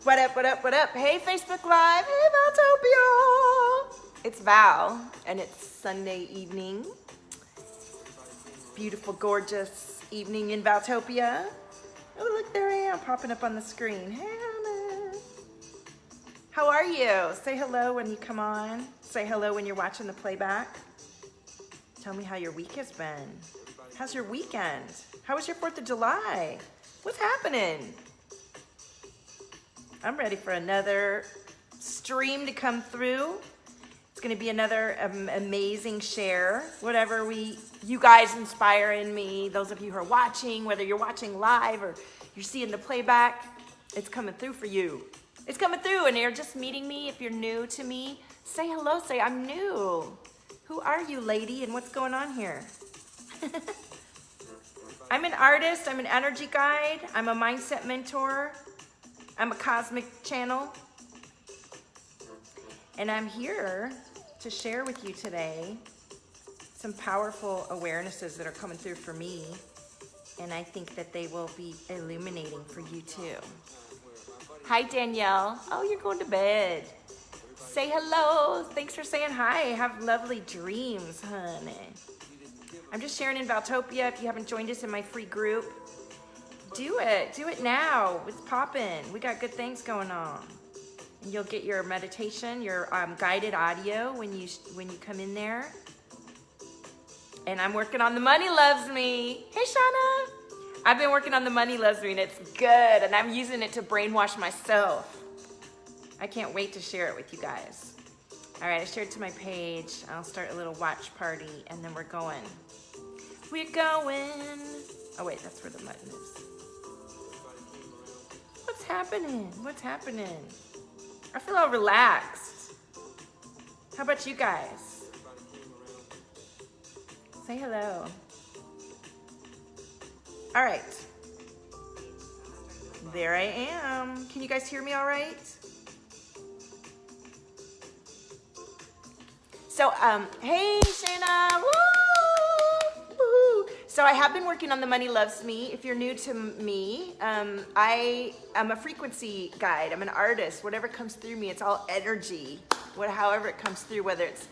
What up, what up, what up? Hey, Facebook Live. Hey, Valtopia. It's Val, and it's Sunday evening. Beautiful, gorgeous evening in Valtopia. Oh, look, there I am, popping up on the screen. Hey, Hannah. How are you? Say hello when you come on. Say hello when you're watching the playback. Tell me how your week has been. How's your weekend? How was your 4th of July? What's happening? I'm ready for another stream to come through. It's gonna be another amazing share. Whatever you guys inspire in me, those of you who are watching, whether you're watching live or you're seeing the playback, it's coming through for you. It's coming through, and you're just meeting me. If you're new to me, say hello, say I'm new. Who are you, lady, and what's going on here? I'm an artist, I'm an energy guide, I'm a mindset mentor, I'm a cosmic channel, and I'm here to share with you today some powerful awarenesses that are coming through for me, and I think that they will be illuminating for you too. Hi, Danielle. Oh, you're going to bed. Say hello. Thanks for saying hi. Have lovely dreams, honey. I'm just sharing in Valtopia. If you haven't joined us in my free group, do it. Do it now. It's popping. We got good things going on. And you'll get your meditation, your guided audio when you come in there. And I'm working on the Money Loves Me. Hey, Shauna. I've been working on the Money Loves Me, and it's good. And I'm using it to brainwash myself. I can't wait to share it with you guys. All right, I shared it to my page. I'll start a little watch party, and then we're going. We're going. Oh, wait, that's where the button is. What's happening? What's happening? I feel all relaxed. How about you guys? Say hello. All right. There I am. Can you guys hear me all right? So, hey, Shayna. Woo! Woo! So I have been working on the Money Loves Me. If you're new to me, I am a frequency guide. I'm an artist. Whatever comes through me, it's all energy. However it comes through, whether it's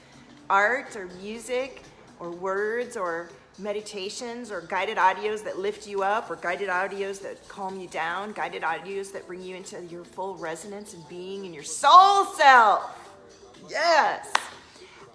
art or music or words or meditations or guided audios that lift you up or guided audios that calm you down, guided audios that bring you into your full resonance and being in your soul self. Yes.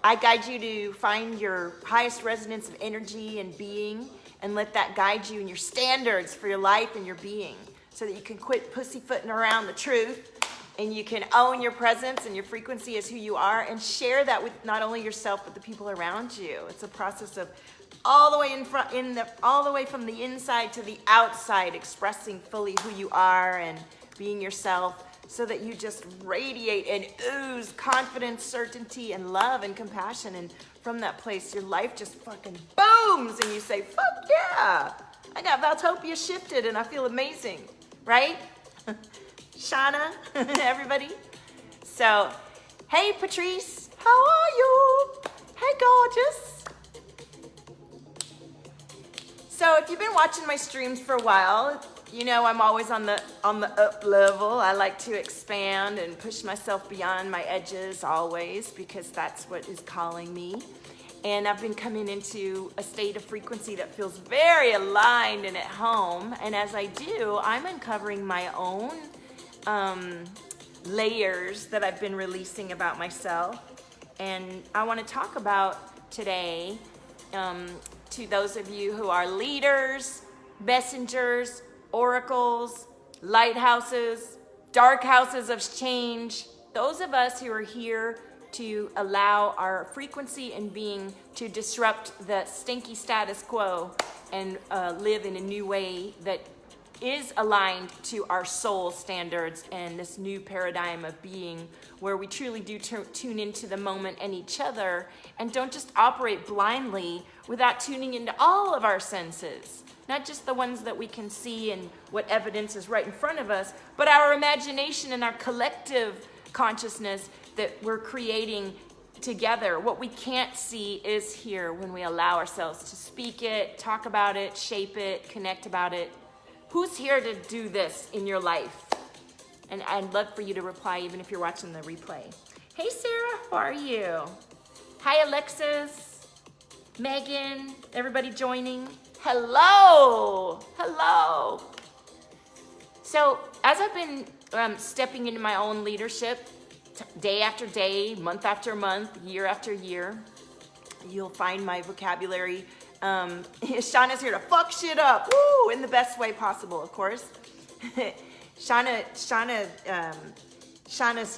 I guide you to find your highest resonance of energy and being, and let that guide you in your standards for your life and your being, so that you can quit pussyfooting around the truth, and you can own your presence and your frequency as who you are, and share that with not only yourself but the people around you. It's a process of all the way all the way from the inside to the outside, expressing fully who you are and being yourself, so that you just radiate and ooze confidence, certainty, and love and compassion. And from that place, your life just fucking booms, and you say, fuck yeah, I got Valtopia shifted and I feel amazing, right? Shauna, everybody. So, hey, Patrice, how are you? Hey, gorgeous. So if you've been watching my streams for a while, you know I'm always on the up level. I like to expand and push myself beyond my edges always, because that's what is calling me. And I've been coming into a state of frequency that feels very aligned and at home. And as I do, I'm uncovering my own layers that I've been releasing about myself. And I want to talk about today to those of you who are leaders, messengers, oracles, lighthouses, dark houses of change, those of us who are here to allow our frequency and being to disrupt the stinky status quo and live in a new way that is aligned to our soul standards and this new paradigm of being, where we truly do tune into the moment and each other, and don't just operate blindly without tuning into all of our senses. Not just the ones that we can see and what evidence is right in front of us, but our imagination and our collective consciousness that we're creating together. What we can't see is here when we allow ourselves to speak it, talk about it, shape it, connect about it. Who's here to do this in your life? And I'd love for you to reply even if you're watching the replay. Hey Sarah, how are you? Hi Alexis, Megan, everybody joining. Hello, hello. So as I've been stepping into my own leadership, day after day, month after month, year after year, you'll find my vocabulary. Shauna's here to fuck shit up, woo, in the best way possible, of course. Shauna's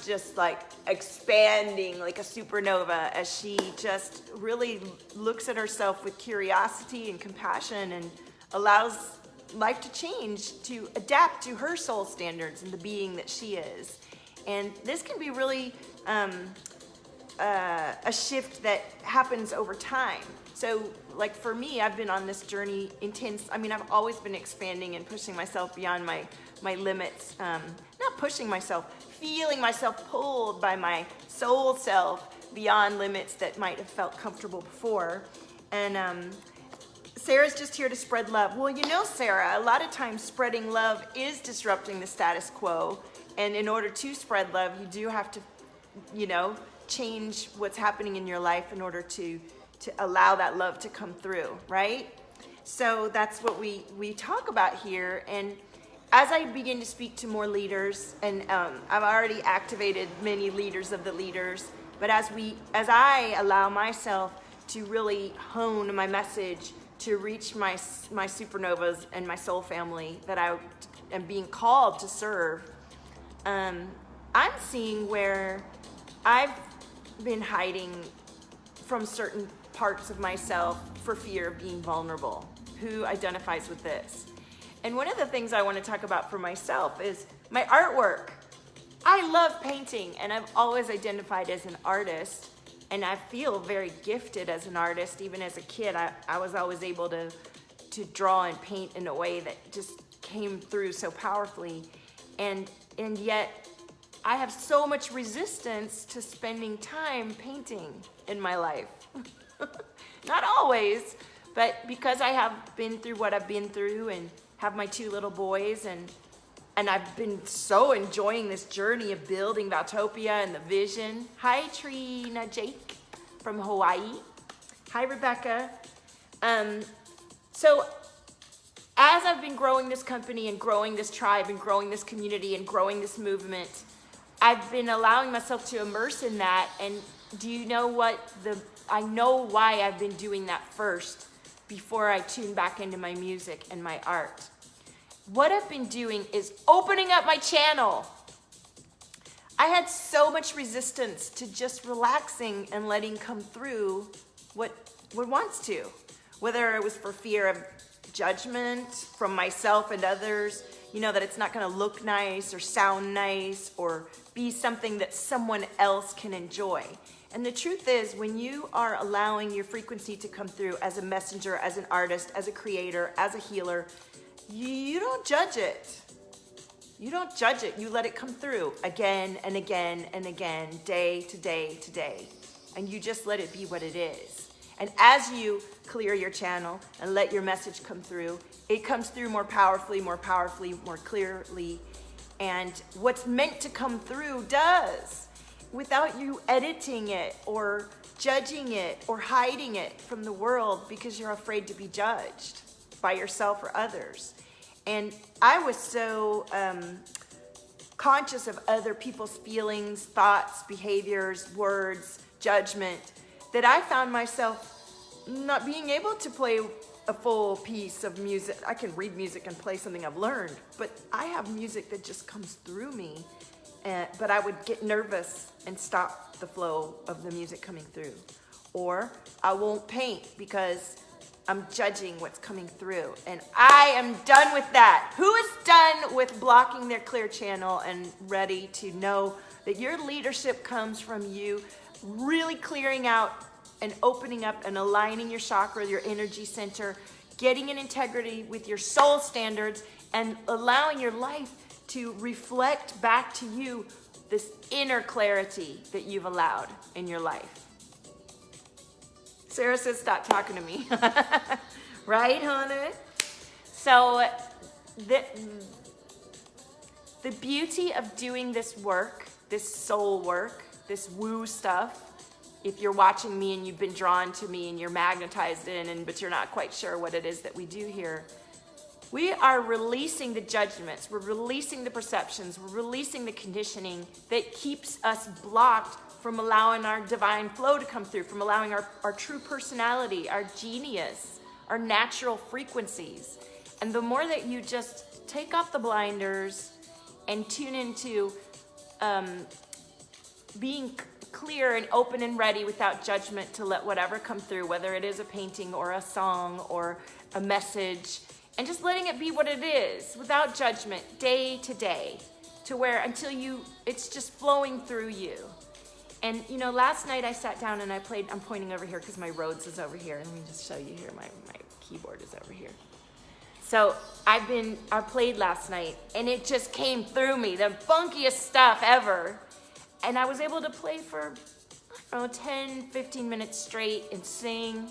just like expanding like a supernova as she just really looks at herself with curiosity and compassion and allows life to change, to adapt to her soul standards and the being that she is. And this can be really a shift that happens over time. So like for me, I've been on this journey intense. I mean, I've always been expanding and pushing myself beyond my limits. Not pushing myself, feeling myself pulled by my soul self beyond limits that might have felt comfortable before. And Sarah's just here to spread love. Well, you know, Sarah, a lot of times spreading love is disrupting the status quo. And in order to spread love, you do have to, you know, change what's happening in your life in order to allow that love to come through, right? So that's what we talk about here. And as I begin to speak to more leaders, and I've already activated many leaders of the leaders, but as I allow myself to really hone my message to reach my supernovas and my soul family that I am being called to serve, I'm seeing where I've been hiding from certain parts of myself for fear of being vulnerable. Who identifies with this? And one of the things I want to talk about for myself is my artwork. I love painting, and I've always identified as an artist, and I feel very gifted as an artist. Even as a kid, I was always able to draw and paint in a way that just came through so powerfully. And yet, I have so much resistance to spending time painting in my life. Not always, but because I have been through what I've been through and have my 2 little boys, and I've been so enjoying this journey of building Valtopia and the vision. Hi Trina Jake from Hawaii. Hi Rebecca. So as I've been growing this company and growing this tribe and growing this community and growing this movement, I've been allowing myself to immerse in that. And do you know what I know why I've been doing that first before I tune back into my music and my art. What I've been doing is opening up my channel. I had so much resistance to just relaxing and letting come through what wants to, whether it was for fear of judgment from myself and others, you know, that it's not going to look nice or sound nice or be something that someone else can enjoy. And the truth is, when you are allowing your frequency to come through as a messenger, as an artist, as a creator, as a healer, you don't judge it. You don't judge it. You let it come through again and again and again, day to day to day. And you just let it be what it is. And as you clear your channel and let your message come through, it comes through more powerfully, more clearly. And what's meant to come through does, without you editing it or judging it or hiding it from the world because you're afraid to be judged by yourself or others. And I was so conscious of other people's feelings, thoughts, behaviors, words, judgment, that I found myself not being able to play a full piece of music. I can read music and play something I've learned, but I have music that just comes through me. But I would get nervous and stop the flow of the music coming through. Or I won't paint because I'm judging what's coming through. And I am done with that. Who is done with blocking their clear channel and ready to know that your leadership comes from you really clearing out and opening up and aligning your chakra, your energy center, getting in integrity with your soul standards, and allowing your life to reflect back to you this inner clarity that you've allowed in your life. Sarah says, stop talking to me. Right, honey? So The beauty of doing this work, this soul work, this woo stuff, if you're watching me and you've been drawn to me and you're magnetized in, but you're not quite sure what it is that we do here, we are releasing the judgments, we're releasing the perceptions, we're releasing the conditioning that keeps us blocked from allowing our divine flow to come through, from allowing our true personality, our genius, our natural frequencies. And the more that you just take off the blinders and tune into being clear and open and ready without judgment to let whatever come through, whether it is a painting or a song or a message, and just letting it be what it is without judgment, day to day, to where until it's just flowing through you. And you know, last night I sat down and I played, I'm pointing over here because my Rhodes is over here. Let me just show you here, my keyboard is over here. So I played last night and it just came through me, the funkiest stuff ever. And I was able to play for, I don't know, 10, 15 minutes straight and sing.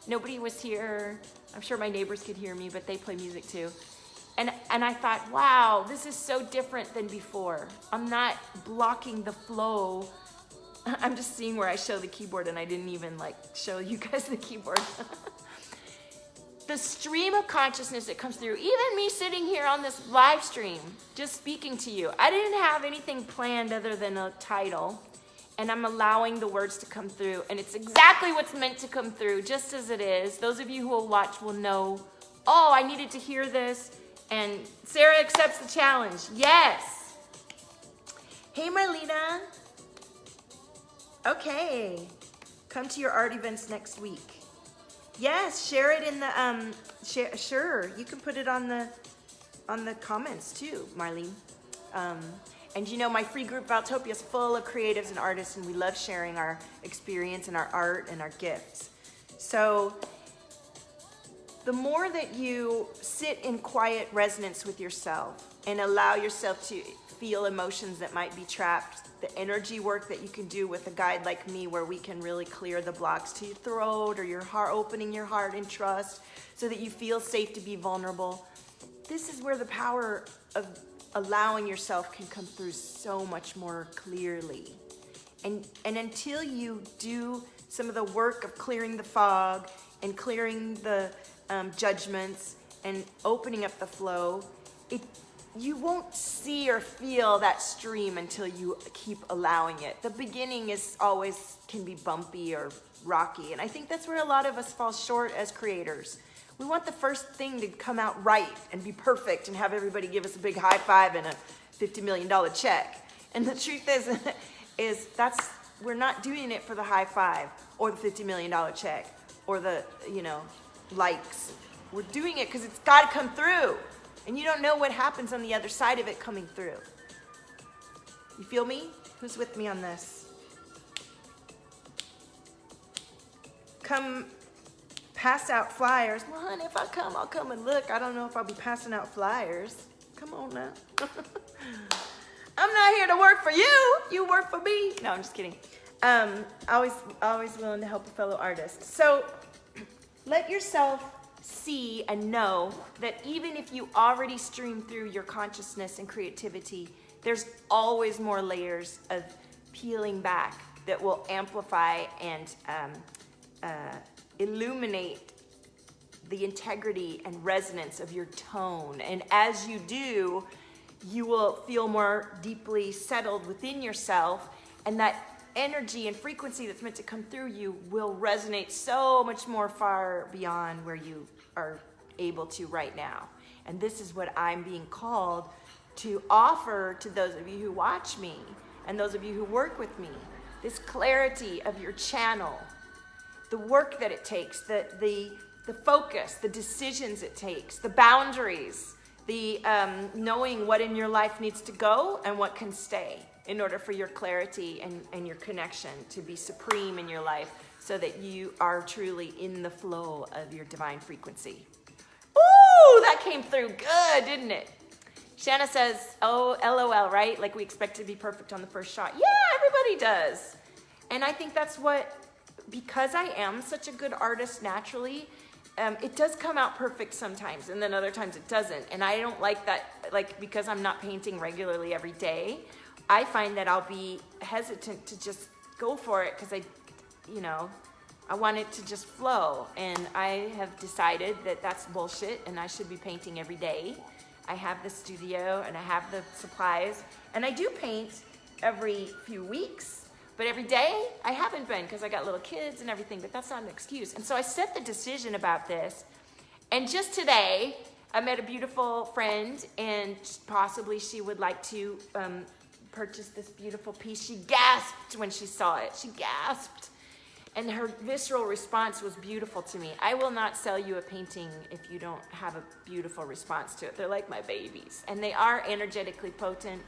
Nobody was here. I'm sure my neighbors could hear me, but they play music too. And I thought, wow, this is so different than before. I'm not blocking the flow. I'm just seeing where I show the keyboard and I didn't even like show you guys the keyboard. The stream of consciousness that comes through, even me sitting here on this live stream, just speaking to you. I didn't have anything planned other than a title, and I'm allowing the words to come through, and it's exactly what's meant to come through, just as it is. Those of you who will watch will know, oh, I needed to hear this, and Sarah accepts the challenge. Yes. Hey, Marlena. Okay. Come to your art events next week. Yes, share it in the sure. You can put it on the comments too, Marlene. And you know, my free group Valtopia is full of creatives and artists, and we love sharing our experience and our art and our gifts. So the more that you sit in quiet resonance with yourself and allow yourself to feel emotions that might be trapped, the energy work that you can do with a guide like me, where we can really clear the blocks to your throat or your heart, opening your heart in trust so that you feel safe to be vulnerable. This is where the power of allowing yourself can come through so much more clearly. And until you do some of the work of clearing the fog and clearing the judgments and opening up the flow, you won't see or feel that stream until you keep allowing it. The beginning can be bumpy or rocky, and I think that's where a lot of us fall short as creators. We want the first thing to come out right and be perfect and have everybody give us a big high five and a $50 million check. And the truth is we're not doing it for the high five or the $50 million check or the, likes. We're doing it because it's got to come through. And you don't know what happens on the other side of it coming through. You feel me? Who's with me on this? Come pass out flyers. Well, honey, if I come, I'll come and look. I don't know if I'll be passing out flyers. Come on now. I'm not here to work for you. You work for me. No, I'm just kidding. Always willing to help a fellow artist. So let yourself see and know that even if you already stream through your consciousness and creativity, there's always more layers of peeling back that will amplify and illuminate the integrity and resonance of your tone. And as you do, you will feel more deeply settled within yourself, and that energy and frequency that's meant to come through you will resonate so much more far beyond where you are able to right now. And this is what I'm being called to offer to those of you who watch me and those of you who work with me. This clarity of your channel, the work that it takes, the focus, the decisions it takes, the boundaries, the knowing what in your life needs to go and what can stay in order for your clarity and your connection to be supreme in your life, so that you are truly in the flow of your divine frequency. Ooh, that came through good, didn't it? Shanna says, oh, LOL, right? Like we expect to be perfect on the first shot. Yeah, everybody does. And I think that's because I am such a good artist naturally, it does come out perfect sometimes, and then other times it doesn't. And I don't like that, like, because I'm not painting regularly every day, I find that I'll be hesitant to just go for it because I want it to just flow. And I have decided that that's bullshit and I should be painting every day. I have the studio and I have the supplies, and I do paint every few weeks, but every day I haven't been because I got little kids and everything, but that's not an excuse. And so I set the decision about this. And just today, I met a beautiful friend, and possibly she would like to purchase this beautiful piece. She gasped when she saw it. She gasped. And her visceral response was beautiful to me. I will not sell you a painting if you don't have a beautiful response to it. They're like my babies. And they are energetically potent.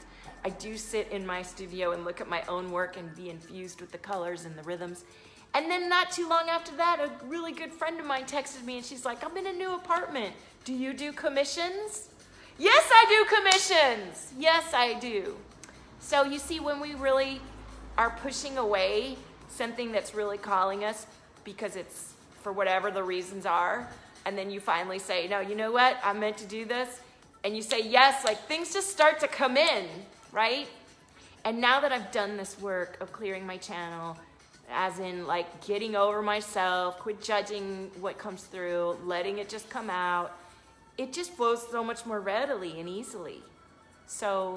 I do sit in my studio and look at my own work and be infused with the colors and the rhythms. And then not too long after that, a really good friend of mine texted me and she's like, I'm in a new apartment. Do you do commissions? Yes, I do commissions. Yes, I do. So you see, when we really are pushing away something that's really calling us because it's for whatever the reasons are, and then you finally say, no, you know what? I'm meant to do this. And you say yes, like things just start to come in, right? And now that I've done this work of clearing my channel, as in like getting over myself, quit judging what comes through, letting it just come out, it just flows so much more readily and easily. So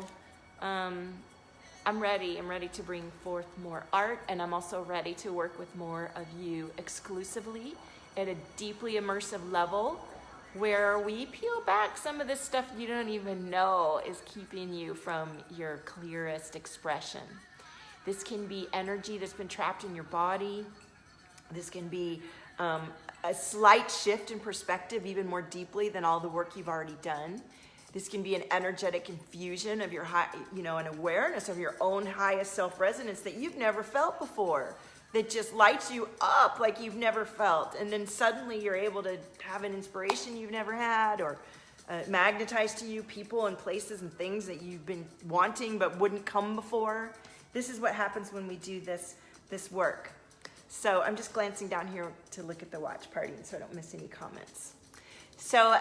I'm ready. I'm ready to bring forth more art, and I'm also ready to work with more of you exclusively at a deeply immersive level, where we peel back some of this stuff you don't even know is keeping you from your clearest expression. This can be energy that's been trapped in your body. This can be a slight shift in perspective, even more deeply than all the work you've already done. This can be an energetic infusion of your an awareness of your own highest self-resonance that you've never felt before, that just lights you up like you've never felt. And then suddenly you're able to have an inspiration you've never had, or magnetize to you people and places and things that you've been wanting but wouldn't come before. This is what happens when we do this work. So I'm just glancing down here to look at the watch party so I don't miss any comments. So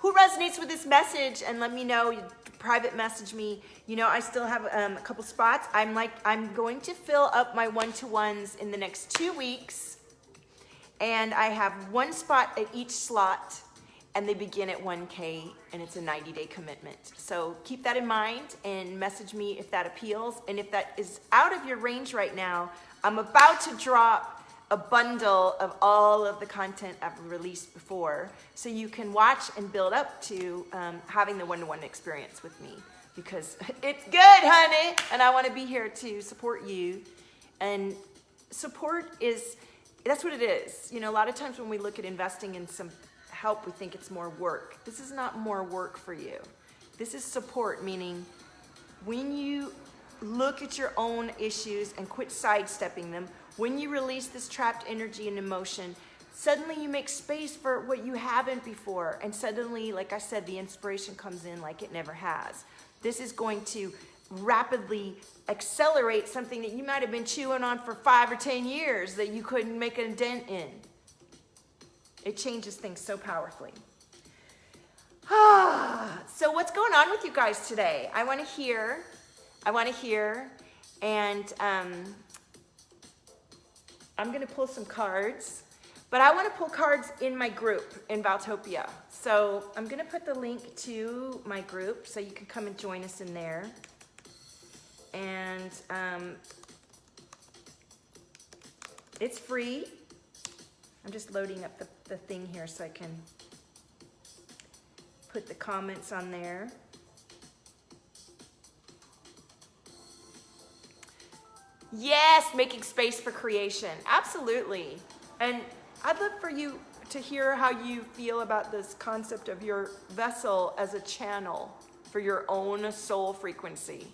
who resonates with this message, and let me know, you private message me. I still have a couple spots. I'm going to fill up my one-to-ones in the next 2 weeks, and I have one spot at each slot, and they begin at 1K, and it's a 90-day commitment. So keep that in mind and message me if that appeals. And if that is out of your range right now, I'm about to drop a bundle of all of the content I've released before, so you can watch and build up to having the one-to-one experience with me, because it's good, honey, and I want to be here to support you. And support that's what it is. A lot of times when we look at investing in some help, we think it's more work. This is not more work for you. This is support, meaning when you look at your own issues and quit sidestepping them, when you release this trapped energy and emotion, suddenly you make space for what you haven't before. And suddenly, like I said, the inspiration comes in like it never has. This is going to rapidly accelerate something that you might have been chewing on for 5 or 10 years that you couldn't make a dent in. It changes things so powerfully. So what's going on with you guys today? I want to hear, and I'm going to pull some cards, but I want to pull cards in my group in Valtopia. So I'm going to put the link to my group so you can come and join us in there. And it's free. I'm just loading up the thing here so I can put the comments on there. Yes, making space for creation. Absolutely. And I'd love for you to hear how you feel about this concept of your vessel as a channel for your own soul frequency.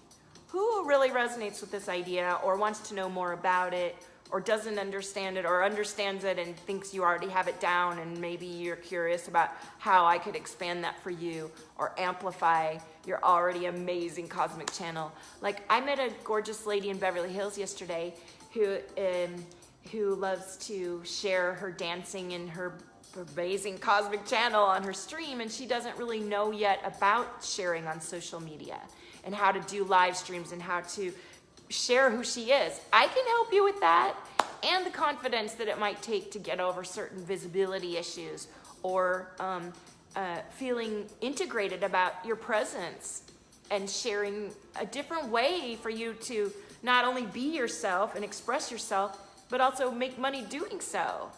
Who really resonates with this idea, or wants to know more about it, or doesn't understand it, or understands it and thinks you already have it down, and maybe you're curious about how I could expand that for you or amplify your already amazing cosmic channel. Like, I met a gorgeous lady in Beverly Hills yesterday who who loves to share her dancing in her amazing cosmic channel on her stream, and she doesn't really know yet about sharing on social media and how to do live streams and how to share who she is. I can help you with that, and the confidence that it might take to get over certain visibility issues, or feeling integrated about your presence and sharing a different way for you to not only be yourself and express yourself, but also make money doing so.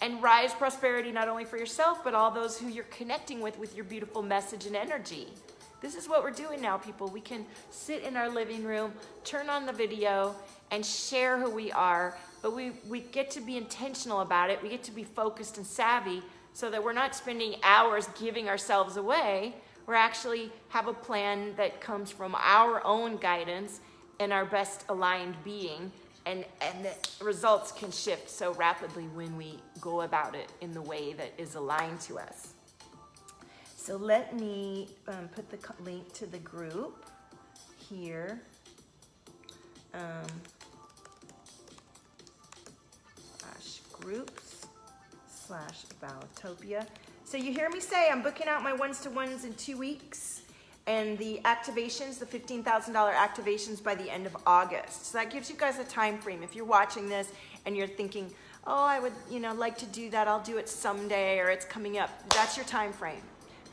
And rise prosperity not only for yourself, but all those who you're connecting with your beautiful message and energy. This is what we're doing now, people. We can sit in our living room, turn on the video, and share who we are, but we get to be intentional about it. We get to be focused and savvy so that we're not spending hours giving ourselves away. We're actually have a plan that comes from our own guidance and our best aligned being. And the results can shift so rapidly when we go about it in the way that is aligned to us. So let me put the link to the group here. Groups/Valtopia. So you hear me say I'm booking out my ones-to-ones in 2 weeks. And the activations, the $15,000 activations by the end of August. So that gives you guys a time frame. If you're watching this and you're thinking, oh, I would like to do that, I'll do it someday, or it's coming up, that's your time frame.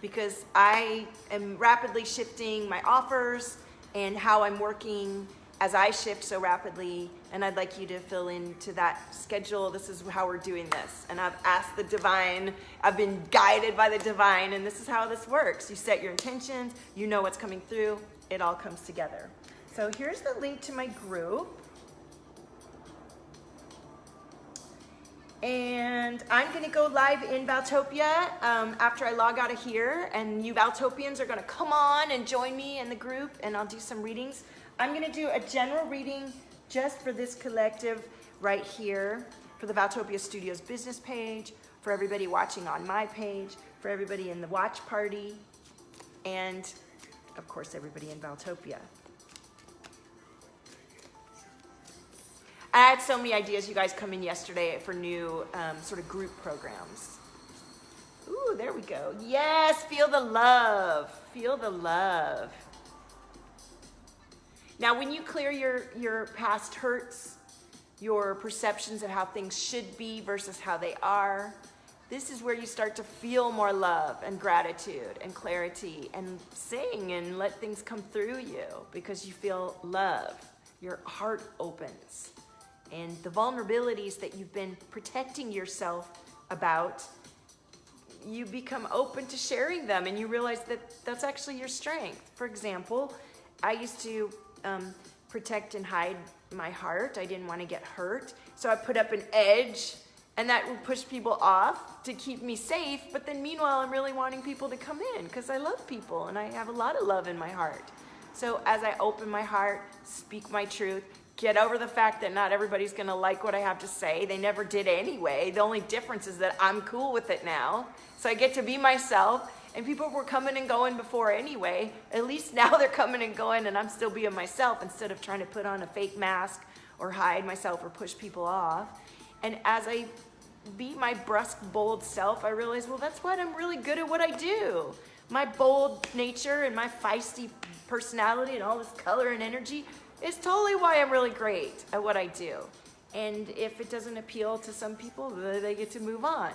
Because I am rapidly shifting my offers and how I'm working as I shift so rapidly, and I'd like you to fill into that schedule. This is how we're doing this. And I've asked the divine, I've been guided by the divine, and this is how this works. You set your intentions, you know what's coming through, it all comes together. So here's the link to my group. And I'm gonna go live in Valtopia after I log out of here, and you Valtopians are gonna come on and join me in the group, and I'll do some readings. I'm gonna do a general reading just for this collective right here, for the Valtopia Studios business page, for everybody watching on my page, for everybody in the watch party, and of course everybody in Valtopia. I had so many ideas. You guys come in yesterday for new sort of group programs. Ooh, there we go. Yes, feel the love. Feel the love. Now, when you clear your past hurts, your perceptions of how things should be versus how they are, this is where you start to feel more love and gratitude and clarity and sing and let things come through you because you feel love. Your heart opens. And the vulnerabilities that you've been protecting yourself about, you become open to sharing them, and you realize that that's actually your strength. For example, I used to protect and hide my heart. I didn't want to get hurt. So I put up an edge, and that would push people off to keep me safe. But then meanwhile, I'm really wanting people to come in because I love people and I have a lot of love in my heart. So as I open my heart, speak my truth, get over the fact that not everybody's going to like what I have to say. They never did anyway. The only difference is that I'm cool with it now. So I get to be myself. And people were coming and going before anyway. At least now they're coming and going, and I'm still being myself instead of trying to put on a fake mask or hide myself or push people off. And as I be my brusque, bold self, I realize, well, that's what I'm really good at what I do. My bold nature and my feisty personality and all this color and energy is totally why I'm really great at what I do. And if it doesn't appeal to some people, they get to move on.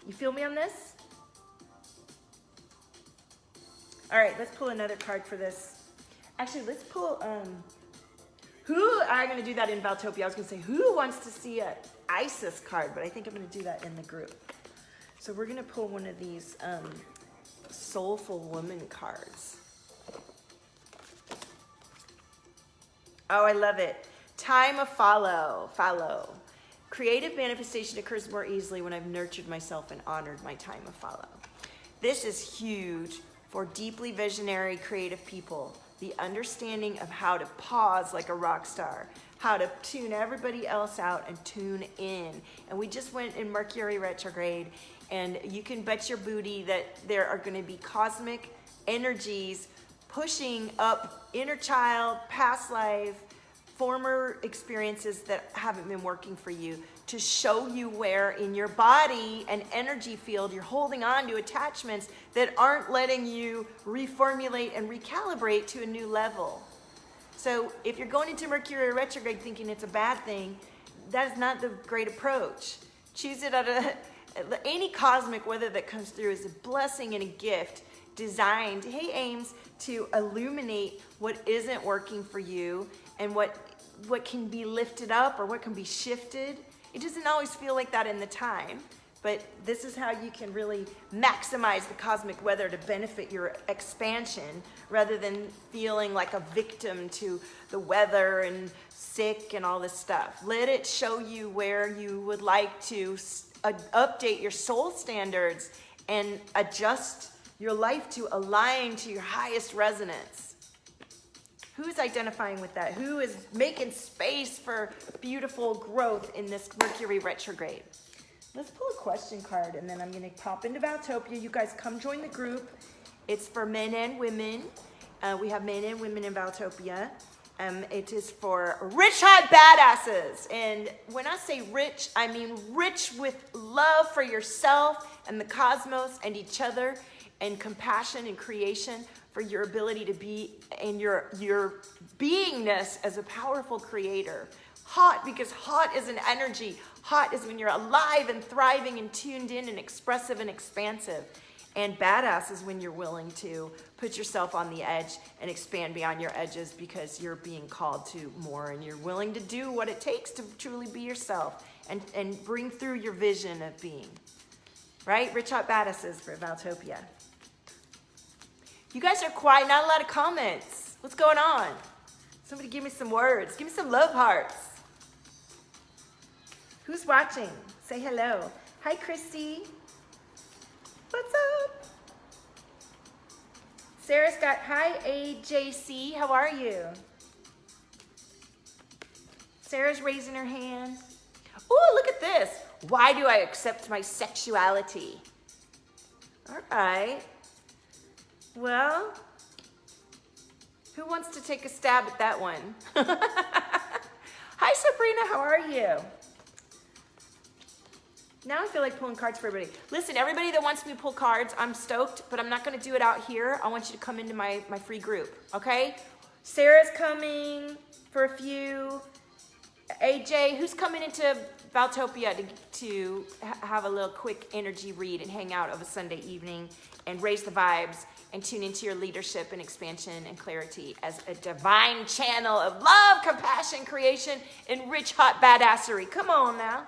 You feel me on this? All right, let's pull another card for this. Actually, let's pull, I'm gonna do that in Valtopia. I was gonna say, who wants to see an Isis card, but I think I'm gonna do that in the group. So we're gonna pull one of these Soulful Woman cards. Oh, I love it. Time of follow. Creative manifestation occurs more easily when I've nurtured myself and honored my time of follow. This is huge for deeply visionary, creative people. The understanding of how to pause like a rock star, how to tune everybody else out and tune in. And we just went in Mercury retrograde, and you can bet your booty that there are gonna be cosmic energies pushing up inner child, past life, former experiences that haven't been working for you, to show you where in your body and energy field you're holding on to attachments that aren't letting you reformulate and recalibrate to a new level. So if you're going into Mercury retrograde thinking it's a bad thing, that is not the great approach. Choose it any cosmic weather that comes through is a blessing and a gift designed, hey Ames, to illuminate what isn't working for you and what can be lifted up or what can be shifted. It doesn't always feel like that in the time, but this is how you can really maximize the cosmic weather to benefit your expansion rather than feeling like a victim to the weather and sick and all this stuff. Let it show you where you would like to update your soul standards and adjust your life to align to your highest resonance. Who's identifying with that? Who is making space for beautiful growth in this Mercury retrograde? Let's pull a question card and then I'm going to pop into Valtopia. You guys come join the group. It's for men and women. We have men and women in Valtopia. It is for rich, hot badasses. And when I say rich, I mean rich with love for yourself and the cosmos and each other, and compassion and creation for your ability to be and your beingness as a powerful creator. Hot because hot is an energy. Hot is when you're alive and thriving and tuned in and expressive and expansive. And badass is when you're willing to put yourself on the edge and expand beyond your edges because you're being called to more and you're willing to do what it takes to truly be yourself and bring through your vision of being. Right? Rich hot badasses for Valtopia. You guys are quiet, not a lot of comments. What's going on? Somebody give me some words. Give me some love hearts. Who's watching? Say hello. Hi, Christy. What's up? Sarah's got, hi, AJC. How are you? Sarah's raising her hand. Ooh, look at this. Why do I accept my sexuality? All right. Well, who wants to take a stab at that one? Hi, Sabrina, how are you? Now I feel like pulling cards for everybody. Listen, everybody that wants me to pull cards, I'm stoked, but I'm not going to do it out here. I want you to come into my free group, okay? Sarah's coming for a few. AJ, who's coming into Valtopia to have a little quick energy read and hang out of a Sunday evening and raise the vibes and tune into your leadership and expansion and clarity as a divine channel of love, compassion, creation, and rich, hot badassery. Come on now.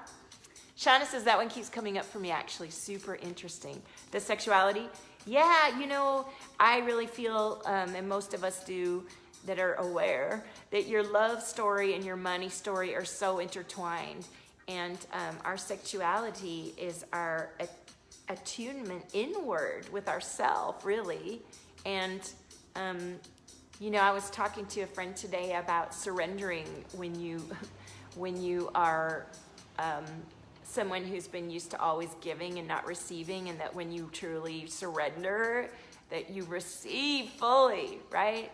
Shauna says that one keeps coming up for me, actually. Super interesting. The sexuality. Yeah, you know, I really feel, and most of us do that are aware, that your love story and your money story are so intertwined. And our sexuality is our attunement inward with ourself, really. And, you know, I was talking to a friend today about surrendering when you are someone who's been used to always giving and not receiving, and that when you truly surrender, that you receive fully, right?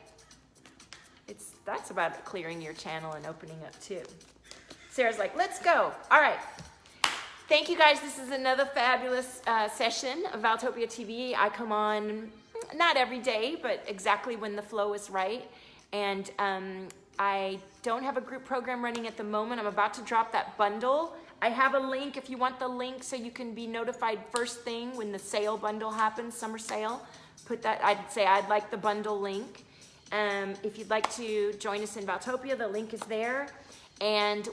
That's about clearing your channel and opening up too. Sarah's like, let's go. All right. Thank you guys. This is another fabulous session of Valtopia TV. I come on not every day, but exactly when the flow is right. And I don't have a group program running at the moment. I'm about to drop that bundle. I have a link if you want the link so you can be notified first thing when the sale bundle happens, summer sale. Put that, I'd say I'd like the bundle link. If you'd like to join us in Valtopia, the link is there. And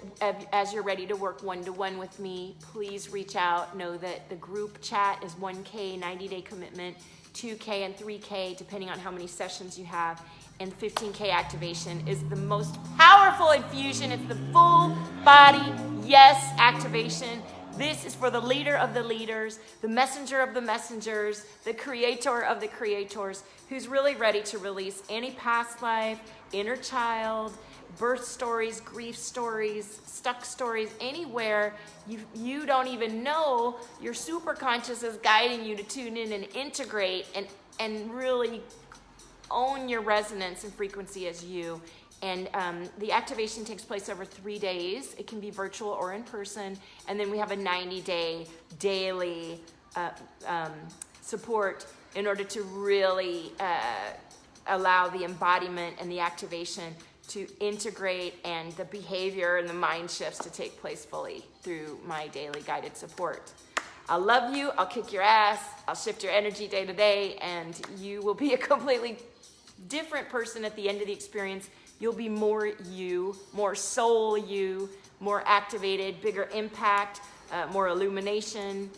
as you're ready to work one-to-one with me, please reach out. Know that the group chat is 1K, 90-day commitment, 2K and 3K, depending on how many sessions you have. And 15K activation is the most powerful infusion. It's the full body yes activation. This is for the leader of the leaders, the messenger of the messengers, the creator of the creators, who's really ready to release any past life, inner child, birth stories, grief stories, stuck stories, anywhere you don't even know. Your super conscious is guiding you to tune in and integrate and really own your resonance and frequency as you And the activation takes place over 3 days. It can be virtual or in person. And then we have a 90-day daily support in order to really allow the embodiment and the activation to integrate and the behavior and the mind shifts to take place fully through my daily guided support. I'll love you, I'll kick your ass, I'll shift your energy day to day, and you will be a completely different person at the end of the experience. You'll be more you, more soul you, more activated, bigger impact, more illumination.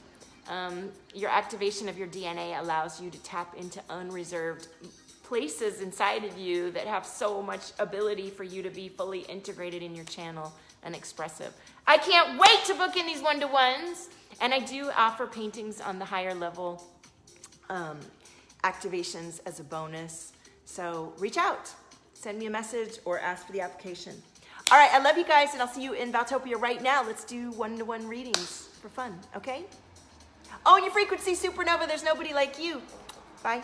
Your activation of your DNA allows you to tap into unreserved places inside of you that have so much ability for you to be fully integrated in your channel and expressive. I can't wait to book in these one-to-ones. And I do offer paintings on the higher level activations as a bonus. So reach out, send me a message or ask for the application. All right, I love you guys and I'll see you in Valtopia right now. Let's do one-to-one readings for fun, okay? Oh, and your frequency supernova, there's nobody like you. Bye.